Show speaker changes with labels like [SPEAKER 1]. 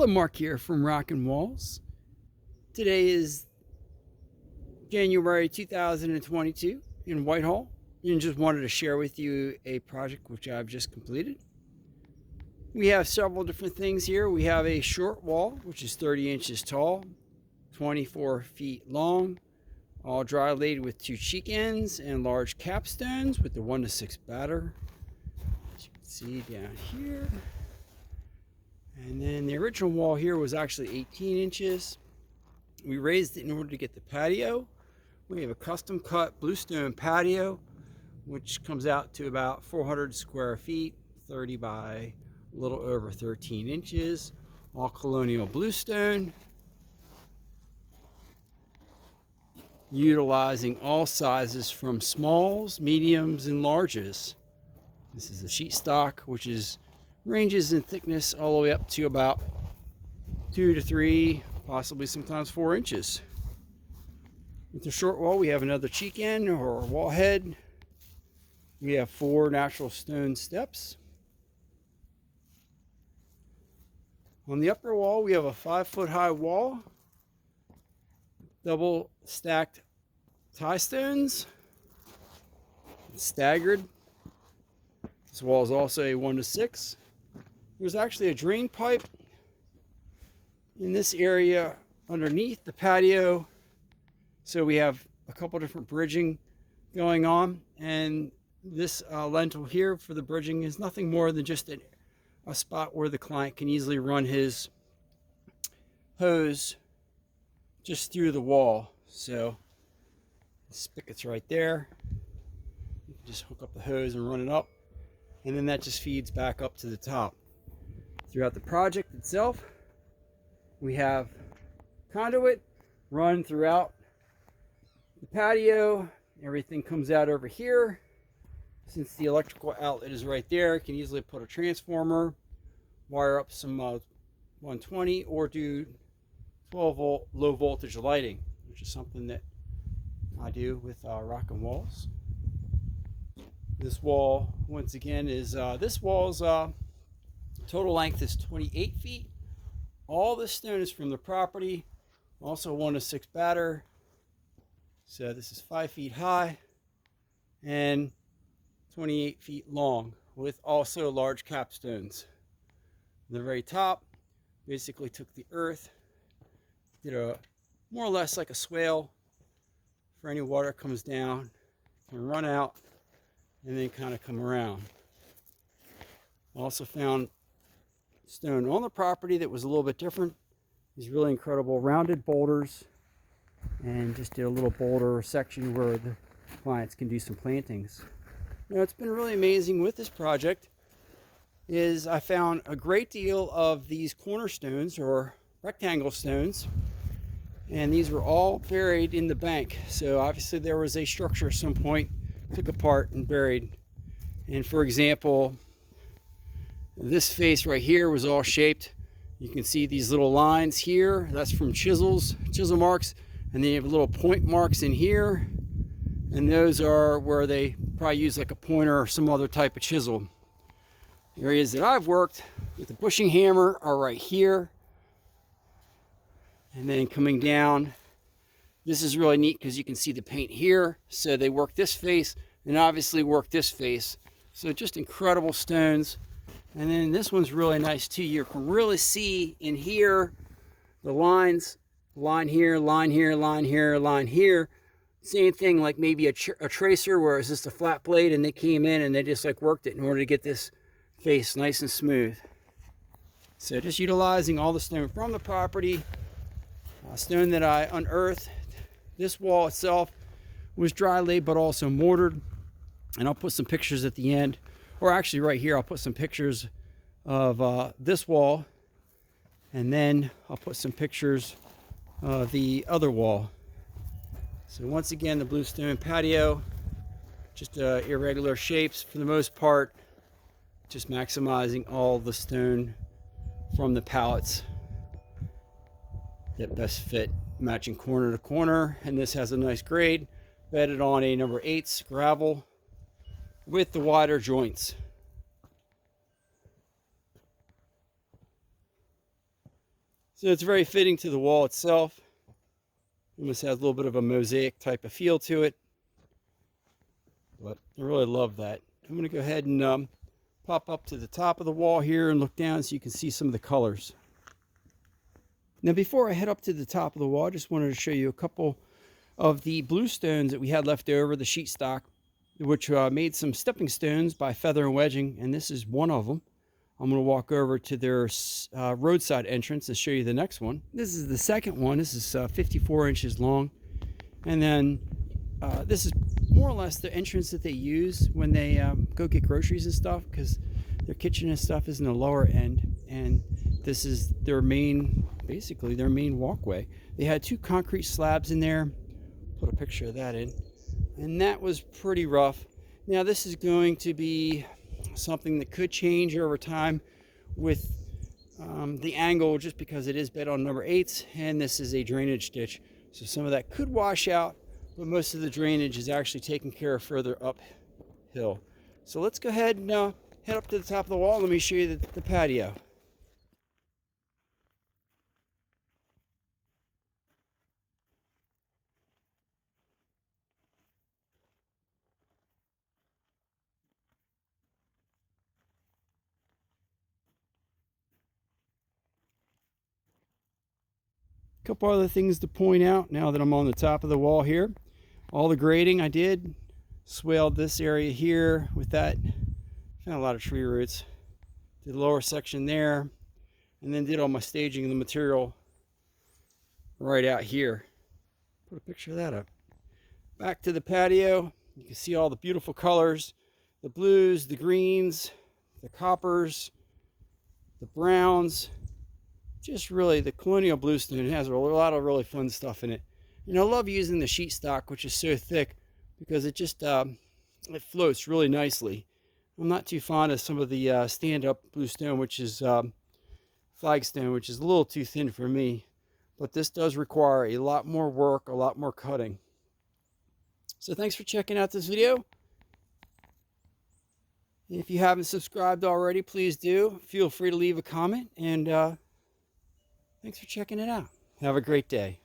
[SPEAKER 1] Hello, Mark here from Rockin' Walls. Today is January 2022 in Whitehall, and just wanted to share with you a project which I've just completed. We have several different things here. We have a short wall, which is 30 inches tall, 24 feet long, all dry laid with 2 cheek ends and large capstones with the 1:6 batter, as you can see down here. And then the original wall here was actually 18 inches. We raised it in order to get the patio. We have a custom cut Bluestone Patio, which comes out to about 400 square feet, 30 by a little over 13 inches, all Colonial bluestone, utilizing all sizes from smalls, mediums, and larges. This is the sheet stock, which ranges in thickness all the way up to about 2 to 3, possibly sometimes 4 inches. With the short wall, we have another cheek end or wall head. We have 4 natural stone steps. On the upper wall, we have a 5-foot high wall, double stacked tie stones, staggered. This wall is also a 1:6. There's actually a drain pipe in this area underneath the patio, so we have a couple different bridging going on, and this lintel here for the bridging is nothing more than just a spot where the client can easily run his hose just through the wall. So the spigot's right there. You can just hook up the hose and run it up, and then that just feeds back up to the top. Throughout the project itself, we have conduit run throughout the patio. Everything comes out over here. Since the electrical outlet is right there, you can easily put a transformer, wire up some 120, or do 12-volt low voltage lighting, which is something that I do with Rockin' Walls. This wall, once again, is this wall's total length is 28 feet. All this stone is from the property, also 1:6 batter. So this is 5 feet high and 28 feet long, with also large capstones. The very top basically took the earth, did a more or less like a swale for any water comes down, can run out, and then kind of come around. Also found stone on the property that was a little bit different. These really incredible rounded boulders, and just did a little boulder section where the clients can do some plantings. You know, it's been really amazing with this project is I found a great deal of these cornerstones or rectangle stones, and these were all buried in the bank. So obviously there was a structure at some point took apart and buried. And for example, this face right here was all shaped. You can see these little lines here. That's from chisel marks. And then you have little point marks in here. And those are where they probably use like a pointer or some other type of chisel. The areas that I've worked with the bushing hammer are right here. And then coming down, this is really neat because you can see the paint here. So they work this face and obviously work this face. So just incredible stones. And then this one's really nice too. You can really see in here the lines, line here, line here, line here, line here. Same thing like maybe a tracer where it's just a flat blade and they came in and they just like worked it in order to get this face nice and smooth. So just utilizing all the stone from the property. Stone that I unearthed. This wall itself was dry laid but also mortared. And I'll put some pictures at the end. Or actually right here, I'll put some pictures of this wall, and then I'll put some pictures of the other wall. So once again, the Bluestone Patio, just irregular shapes for the most part, just maximizing all the stone from the pallets that best fit, matching corner to corner. And this has a nice grade, bedded on a number 8 gravel with the wider joints. So it's very fitting to the wall itself. Almost has a little bit of a mosaic type of feel to it. But I really love that. I'm going to go ahead and pop up to the top of the wall here and look down so you can see some of the colors. Now before I head up to the top of the wall, I just wanted to show you a couple of the bluestones that we had left over, the sheet stock, which made some stepping stones by feather and wedging, and this is one of them. I'm going to walk over to their roadside entrance and show you the next one. This is the second one. This is 54 inches long, and then this is more or less the entrance that they use when they go get groceries and stuff, because their kitchen and stuff is in the lower end, and this is their main, basically their main walkway. They had 2 concrete slabs in there. Put a picture of that in, and that was pretty rough. Now this is going to be something that could change over time with the angle, just because it is bed on number 8s, and this is a drainage ditch, so some of that could wash out, but most of the drainage is actually taken care of further uphill. So let's go ahead and head up to the top of the wall. Let me show you the patio. A couple other things to point out now that I'm on the top of the wall here. All the grading I did, swaled this area here with that. Found a lot of tree roots. Did the lower section there, and then did all my staging of the material right out here. Put a picture of that up. Back to the patio. You can see all the beautiful colors. The blues, the greens, the coppers, the browns. Just really, the Colonial Bluestone has a lot of really fun stuff in it. And I love using the sheet stock, which is so thick, because it just it floats really nicely. I'm not too fond of some of the stand-up bluestone, which is flagstone, which is a little too thin for me. But this does require a lot more work, a lot more cutting. So thanks for checking out this video. If you haven't subscribed already, please do. Feel free to leave a comment, and thanks for checking it out. Have a great day.